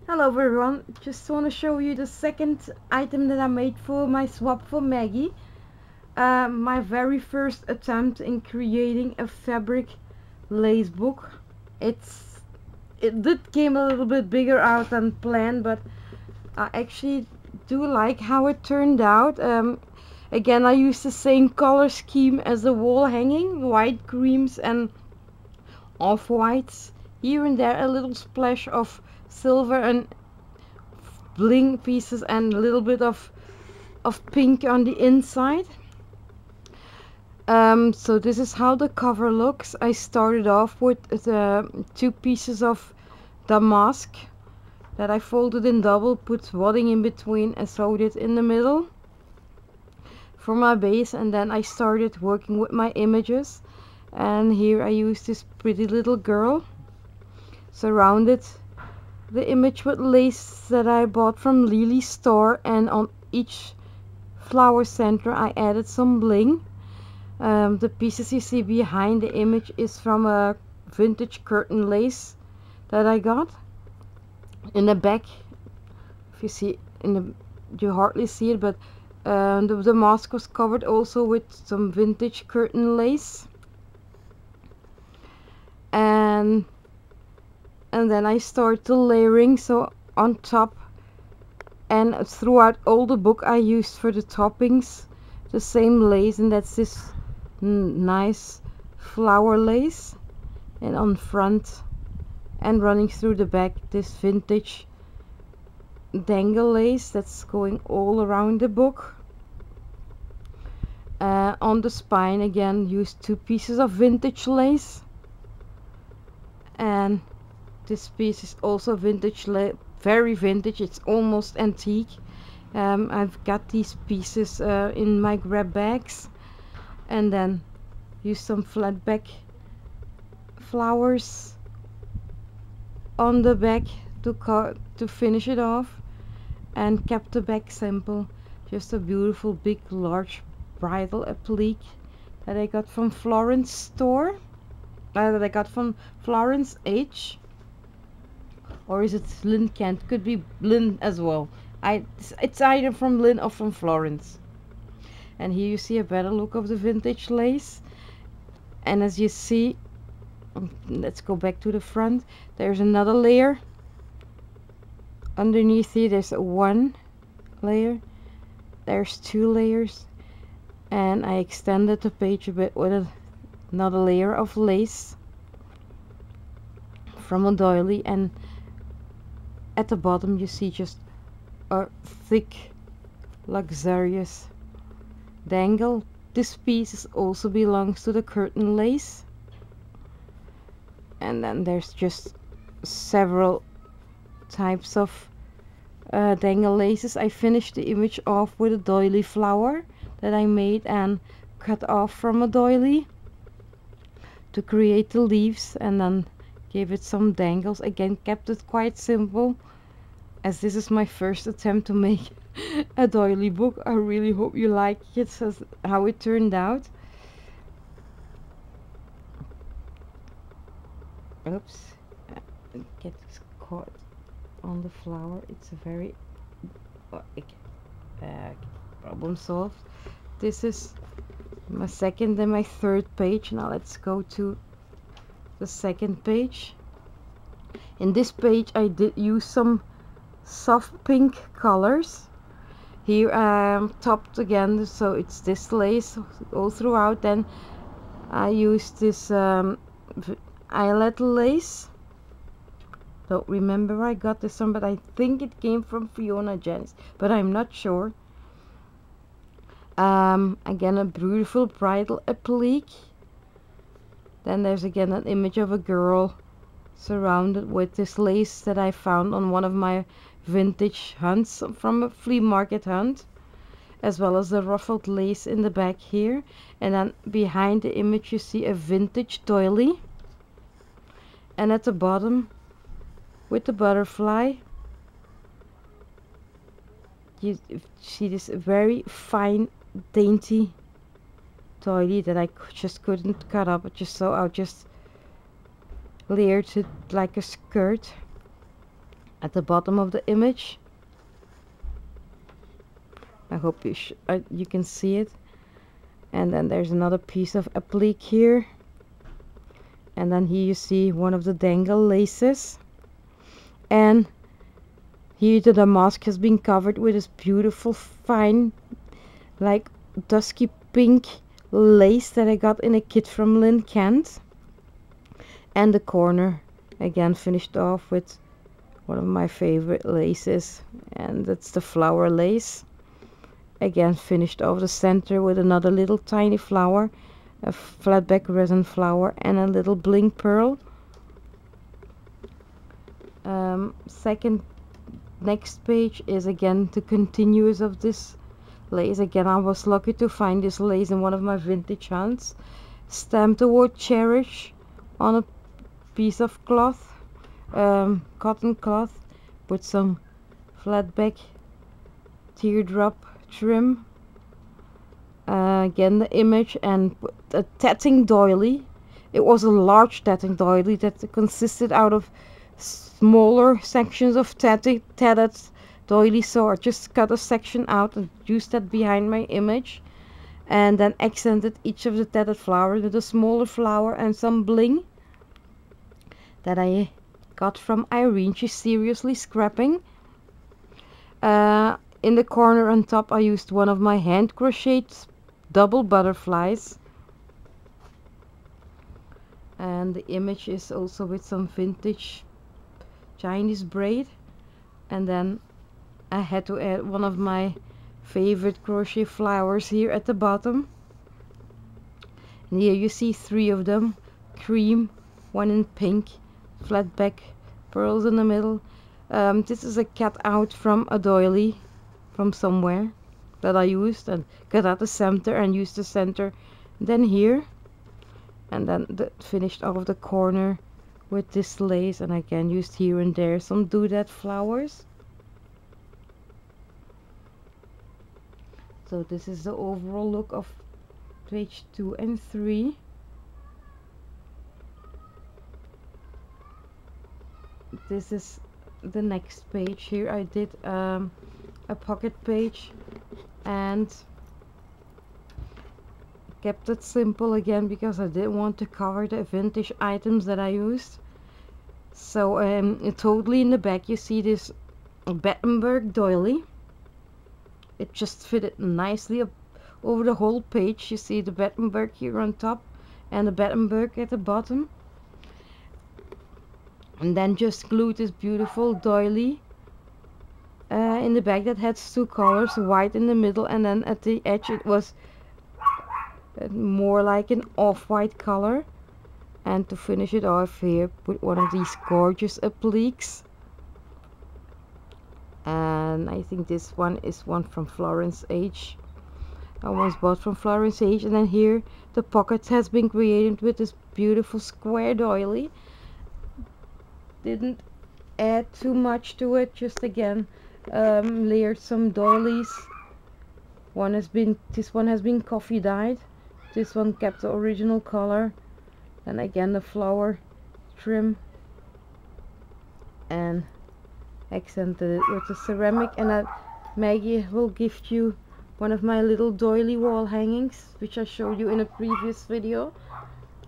Hello everyone, just want to show you the second item that I made for my swap for Maggie. My very first attempt in creating a fabric lace book. It did came a little bit bigger out than planned, but I actually do like how it turned out. Again, I used the same color scheme as the wall hanging, white, creams and off-whites. Here and there a little splash of silver and bling pieces and a little bit of pink on the inside. So this is how the cover looks. I started off with the two pieces of damask that I folded in double, put wadding in between and sewed it in the middle for my base, and then I started working with my images. And here I used this pretty little girl, surrounded the image with lace that I bought from Lily's store, and on each flower center I added some bling. The pieces you see behind the image is from a vintage curtain lace that I got. In the back, if you see you hardly see it, but the mask was covered also with some vintage curtain lace. And then I started layering, so on top and throughout all the book I used for the toppings the same lace, and that's this nice flower lace, and on front and running through the back this vintage dangle lace that's going all around the book. On the spine again used two pieces of vintage lace, and this piece is also vintage, very vintage, it's almost antique. I've got these pieces in my grab bags, and then use some flat back flowers on the back to finish it off, and kept the back simple. Just a beautiful big large bridal applique that I got from Florence store, that I got from Florence H, or is it Lynn Kent? Could be Lynn as well. It's either from Lynn or from Florence. And here you see a better look of the vintage lace. And as you see, let's go back to the front. There's another layer underneath here. There's one layer, there's two layers, and I extended the page a bit with another layer of lace from a doily, and at the bottom you see just a thick luxurious dangle. This piece also belongs to the curtain lace, and then there's just several types of dangle laces. I finished the image off with a doily flower that I made and cut off from a doily to create the leaves, and then gave it some dangles. Again, kept it quite simple, as this is my first attempt to make a doily book. I really hope you like it, how it turned out. Oops, get caught on the flower. It's a very problem solved. This is my second and my third page. Now let's go to the second page. In this page I did use some soft pink colors. Here topped again, so it's this lace all throughout. Then I used this eyelet lace. Don't remember where I got this one, but I think it came from Fiona Jens, but I'm not sure. Again, a beautiful bridal applique. Then there's again an image of a girl surrounded with this lace that I found on one of my vintage hunts from a flea market hunt, as well as the ruffled lace in the back here. And then behind the image you see a vintage doily, and at the bottom with the butterfly you see this very fine dainty doily that I just couldn't cut up, just so I just layered it like a skirt. at the bottom of the image. I hope you can see it. And then there's another piece of applique here. And then here you see one of the dangle laces. And here the damask has been covered with this beautiful fine, like dusky pink lace that I got in a kit from Lynn Kent. And the corner again finished off with one of my favorite laces, and that's the flower lace. Again finished off the center with another little tiny flower, a flatback resin flower, and a little bling pearl. Next page is again the continuous of this lace. Again, I was lucky to find this lace in one of my vintage hunts. Stamped the word cherish on a piece of cloth, cotton cloth, with some flat back teardrop trim. Again the image, and a tatting doily. It was a large tatting doily that consisted out of smaller sections of tatted doily, so I just cut a section out and used that behind my image, and then accented each of the tatted flowers with a smaller flower and some bling that I got from Irene. She's seriously scrapping. In the corner on top I used one of my hand crocheted double butterflies, and the image is also with some vintage Chinese braid. And then I had to add one of my favorite crochet flowers here at the bottom, and here you see 3 of them, cream, one in pink, flat back, pearls in the middle. This is a cut out from a doily from somewhere that I used and cut out the center and used the center then here, and then finished off the corner with this lace, and again used here and there some doodad flowers. So this is the overall look of page 2 and 3. This is the next page. Here I did a pocket page and kept it simple again because I didn't want to cover the vintage items that I used. So totally in the back you see this Battenberg doily. It just fitted nicely up over the whole page. You see the Battenberg here on top and the Battenberg at the bottom, and then just glued this beautiful doily in the back that had 2 colors, white in the middle, and then at the edge it was more like an off-white color. And to finish it off here with one of these gorgeous appliques, and I think this one is one from Florence H. I once bought from Florence H. And then here the pocket has been created with this beautiful square doily. Didn't add too much to it, just again layered some doilies. This one has been coffee dyed, this one kept the original color, and again the flower trim, and accented it with the ceramic. And Maggie will gift you one of my little doily wall hangings, which I showed you in a previous video.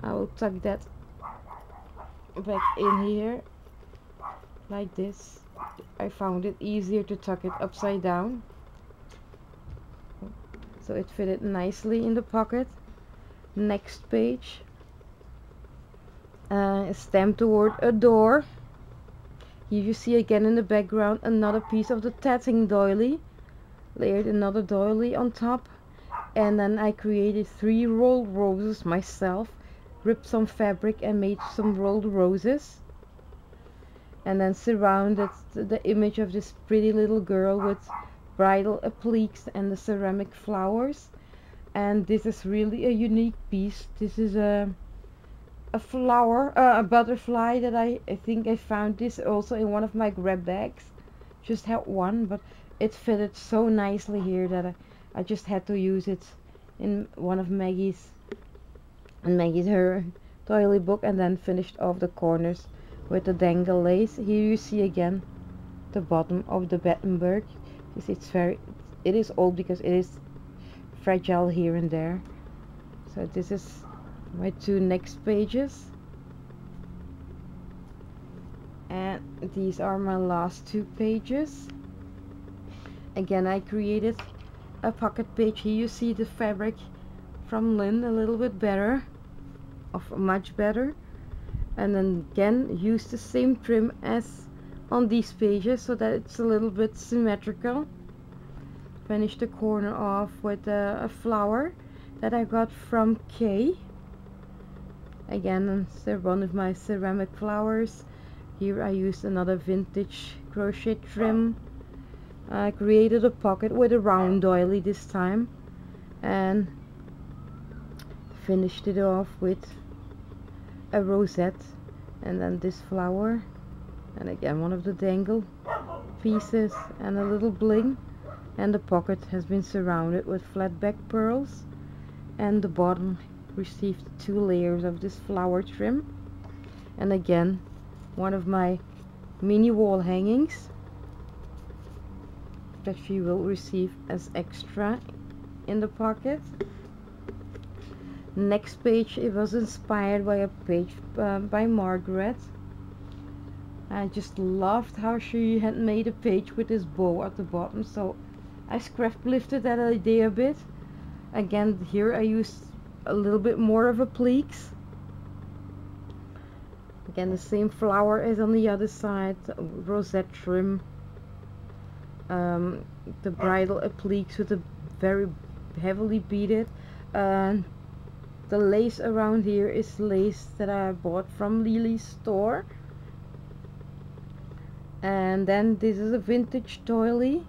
I will tuck that back in here like this. I found it easier to tuck it upside down, so it fitted nicely in the pocket. Next page, stamped toward a door. Here you see again in the background another piece of the tatting doily, layered another doily on top, and then I created 3 rolled roses myself, ripped some fabric and made some rolled roses, and then surrounded the image of this pretty little girl with bridal appliques and the ceramic flowers. And this is really a unique piece. This is a flower, a butterfly that I think I found this also in one of my grab bags. Just had one, but it fitted so nicely here that I just had to use it in one of Maggie's her doily book, and then finished off the corners with the dangle lace. Here you see again the bottom of the Battenberg. It is old because it is fragile here and there. So this is my two next pages, and these are my last two pages. Again, I created a pocket page. Here you see the fabric from Lynn a little bit better, much better, and then again use the same trim as on these pages so that it's a little bit symmetrical. Finish the corner off with a flower that I got from Kay. Again, it's one of my ceramic flowers. Here I used another vintage crochet trim. I created a pocket with a round doily this time and finished it off with a rosette, and then this flower, and again one of the dangle pieces and a little bling, and the pocket has been surrounded with flat back pearls, and the bottom received 2 layers of this flower trim, and again one of my mini wall hangings that she will receive as extra in the pocket. Next page, it was inspired by a page by Margaret. I just loved how she had made a page with this bow at the bottom, so I scrap lifted that idea a bit. Again, here I used a little bit more of a pleats. Again, the same flower as on the other side, rosette trim. The bridle appliques with a very heavily beaded. The lace around here is lace that I bought from Lily's store. And then this is a vintage doily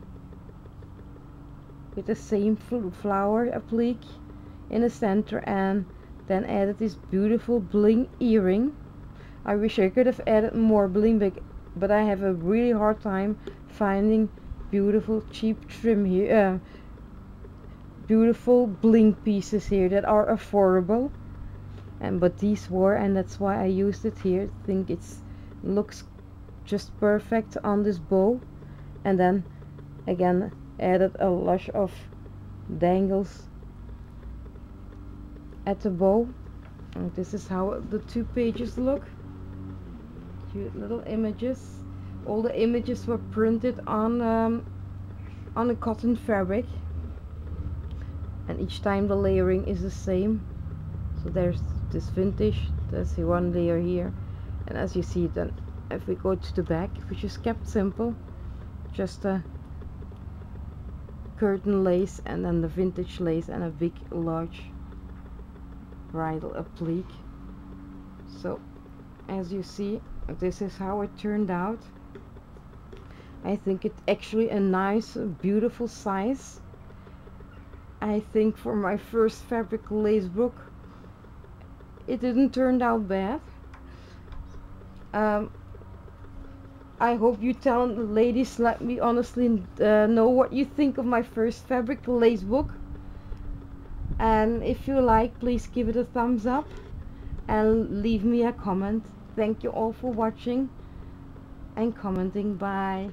with the same flower applique in the center, and then added this beautiful bling earring. I wish I could have added more bling, but I have a really hard time finding beautiful cheap trim here, beautiful bling pieces here that are affordable, but these were, and that's why I used it here. I think it looks just perfect on this bow, and then again added a lush of dangles at the bow. And this is how the 2 pages look. Cute little images. All the images were printed on a cotton fabric, and each time the layering is the same. So there's this vintage, there's the 1 layer here, and as you see, then if we go to the back, which is kept simple, just a curtain lace and then the vintage lace and a big large bridle applique. So as you see, this is how it turned out. I think it's actually a nice, beautiful size. I think for my first fabric lace book, it didn't turn out bad. I hope you tell the ladies, let me honestly know what you think of my first fabric lace book. And if you like, please give it a thumbs up and leave me a comment. Thank you all for watching and commenting. Bye.